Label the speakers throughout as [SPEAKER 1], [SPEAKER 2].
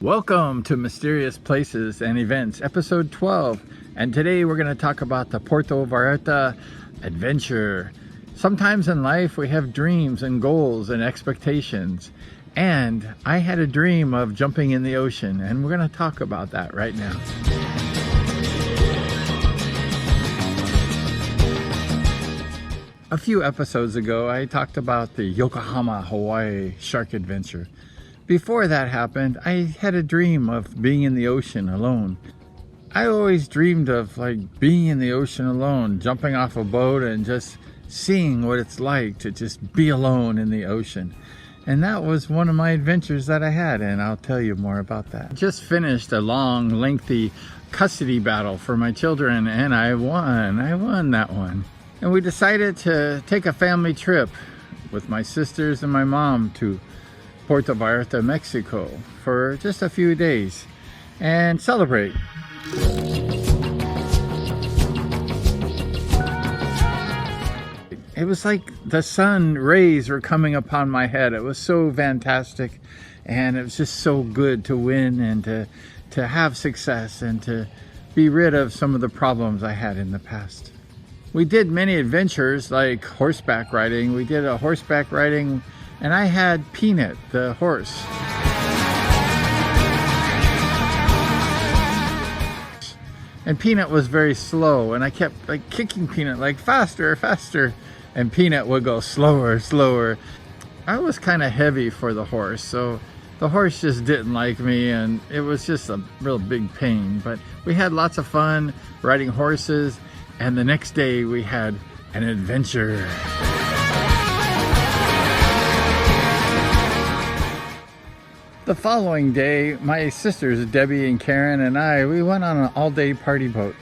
[SPEAKER 1] Welcome to Mysterious Places and Events, episode 12. And today we're going to talk about the Puerto Vallarta adventure. Sometimes in life we have dreams and goals and expectations. And I had a dream of jumping in the ocean, and we're going to talk about that right now. A few episodes ago, I talked about the Yokohama, Hawaii shark adventure. Before that happened, I had a dream of being in the ocean alone. I always dreamed of being in the ocean alone, jumping off a boat and just seeing what it's like to just be alone in the ocean. And that was one of my adventures that I had, and I'll tell you more about that. Just finished a long, lengthy custody battle for my children, and I won that one. And we decided to take a family trip with my sisters and my mom to Puerto Vallarta, Mexico for just a few days and celebrate. It was like the sun rays were coming upon my head. It was so fantastic, and it was just so good to win and to have success and to be rid of some of the problems I had in the past. We did many adventures like horseback riding. We did a horseback riding, and I had Peanut, the horse. And Peanut was very slow, and I kept kicking Peanut faster, faster, and Peanut would go slower, slower. I was kind of heavy for the horse, so the horse just didn't like me, and it was just a real big pain. But we had lots of fun riding horses, and the next day we had an adventure. The following day, my sisters, Debbie and Karen, and we went on an all-day party boat.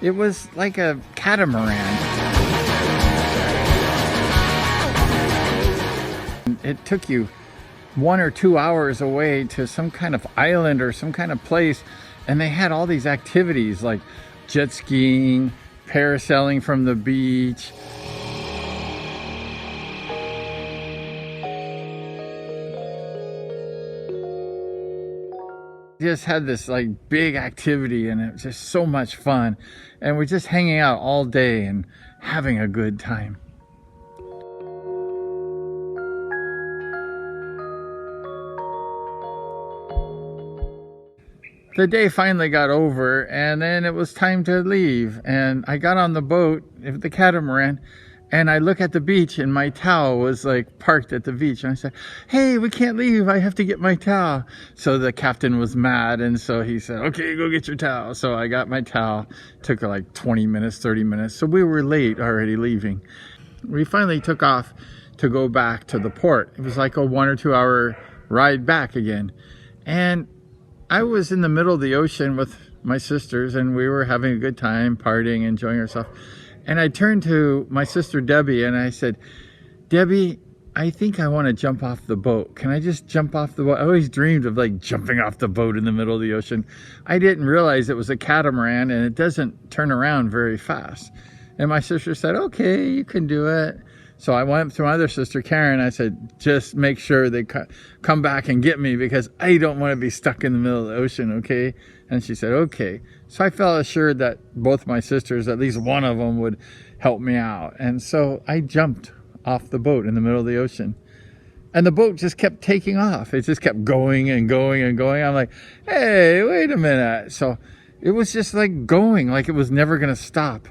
[SPEAKER 1] It was like a catamaran. It took you 1 or 2 hours away to some kind of island or some kind of place, and they had all these activities like jet skiing, parasailing from the beach. Just had this big activity, and it was just so much fun, and we're just hanging out all day and having a good time. The day finally got over, and then it was time to leave, and I got on the boat, the catamaran, and I look at the beach, and my towel was parked at the beach. And I said, "Hey, we can't leave. I have to get my towel." So the captain was mad, and so he said, "Okay, go get your towel." So I got my towel. Took 20 minutes, 30 minutes. So we were late already leaving. We finally took off to go back to the port. It was like a 1 or 2 hour ride back again. And I was in the middle of the ocean with my sisters, and we were having a good time, partying, enjoying ourselves. And I turned to my sister Debbie, and I said, "Debbie, I think I want to jump off the boat. Can I just jump off the boat?" I always dreamed of jumping off the boat in the middle of the ocean. I didn't realize it was a catamaran, and it doesn't turn around very fast. And my sister said, "Okay, you can do it." So I went to my other sister Karen. I said, "Just make sure they come back and get me, because I don't want to be stuck in the middle of the ocean, okay?" And she said, "Okay." So I felt assured that both my sisters, at least one of them, would help me out. And so I jumped off the boat in the middle of the ocean. And the boat just kept taking off. It just kept going and going and going. I'm like, "Hey, wait a minute." So it was just going, like it was never going to stop.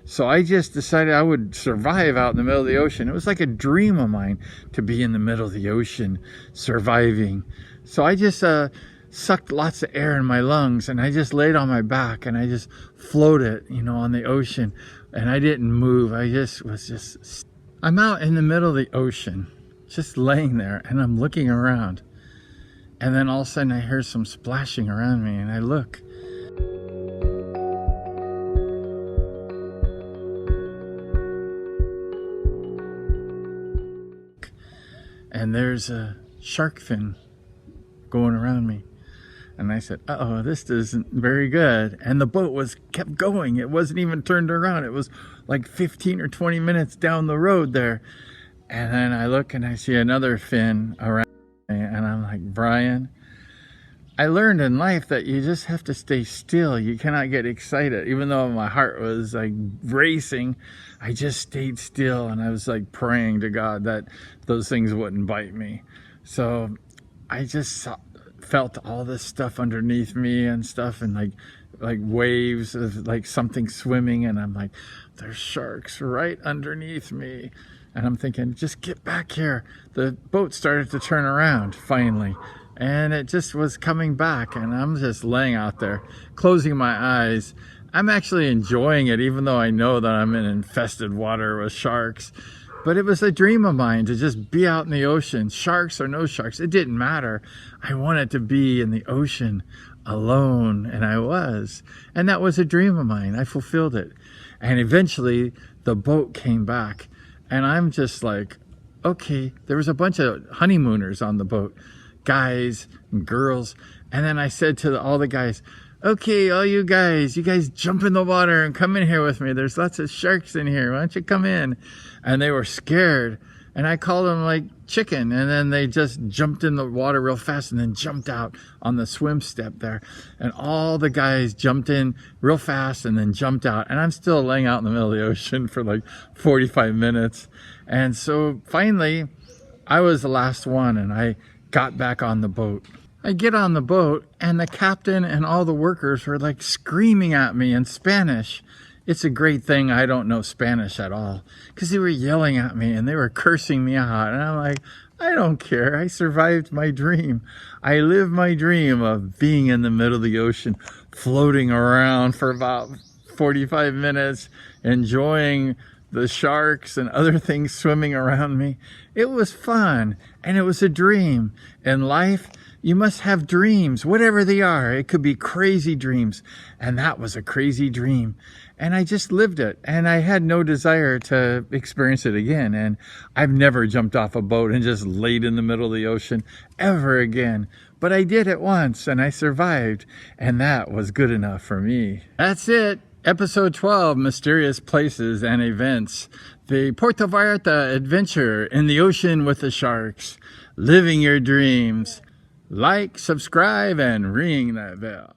[SPEAKER 1] So I just decided I would survive out in the middle of the ocean. It was like a dream of mine to be in the middle of the ocean, surviving. So I just sucked lots of air in my lungs, and I just laid on my back, and I just floated, on the ocean. And I didn't move. I'm out in the middle of the ocean, just laying there, and I'm looking around. And then all of a sudden I hear some splashing around me, and I look. And there's a shark fin going around me. And I said, "Uh-oh, this isn't very good." And the boat kept going. It wasn't even turned around. It was 15 or 20 minutes down the road there. And then I look and I see another fin around me, and I'm like, "Brian, I learned in life that you just have to stay still. You cannot get excited. Even though my heart was like racing, I just stayed still, and I was like praying to God that those things wouldn't bite me. So I just felt all this stuff underneath me and stuff, and like waves of like something swimming, and I'm like, there's sharks right underneath me. And I'm thinking, just get back here. The boat started to turn around finally, and it just was coming back, and I'm just laying out there, closing my eyes. I'm actually enjoying it, even though I know that I'm in infested water with sharks. But it was a dream of mine to just be out in the ocean, sharks or no sharks. It didn't matter. I wanted to be in the ocean alone, and I was. And that was a dream of mine. I fulfilled it. And eventually, the boat came back, and I'm just like, okay, there was a bunch of honeymooners on the boat, guys and girls. And then I said to all the guys, okay, all you guys jump in the water and come in here with me. There's lots of sharks in here. Why don't you come in? And they were scared. And I called them like chicken. And then they just jumped in the water real fast and then jumped out on the swim step there. And all the guys jumped in real fast and then jumped out. And I'm still laying out in the middle of the ocean for like 45 minutes. And so finally, I was the last one, and I got back on the boat. I get on the boat, and the captain and all the workers were like screaming at me in Spanish. It's a great thing I don't know Spanish at all, because they were yelling at me and they were cursing me out. And I'm like, I don't care. I survived my dream. I lived my dream of being in the middle of the ocean, floating around for about 45 minutes, enjoying the sharks and other things swimming around me. It was fun, and it was a dream. In life, you must have dreams, whatever they are. It could be crazy dreams, and that was a crazy dream. And I just lived it, and I had no desire to experience it again. And I've never jumped off a boat and just laid in the middle of the ocean ever again. But I did it once, and I survived, and that was good enough for me. That's it. Episode 12, Mysterious Places and Events. The Puerto Vallarta adventure in the ocean with the sharks. Living your dreams. Like, subscribe, and ring that bell.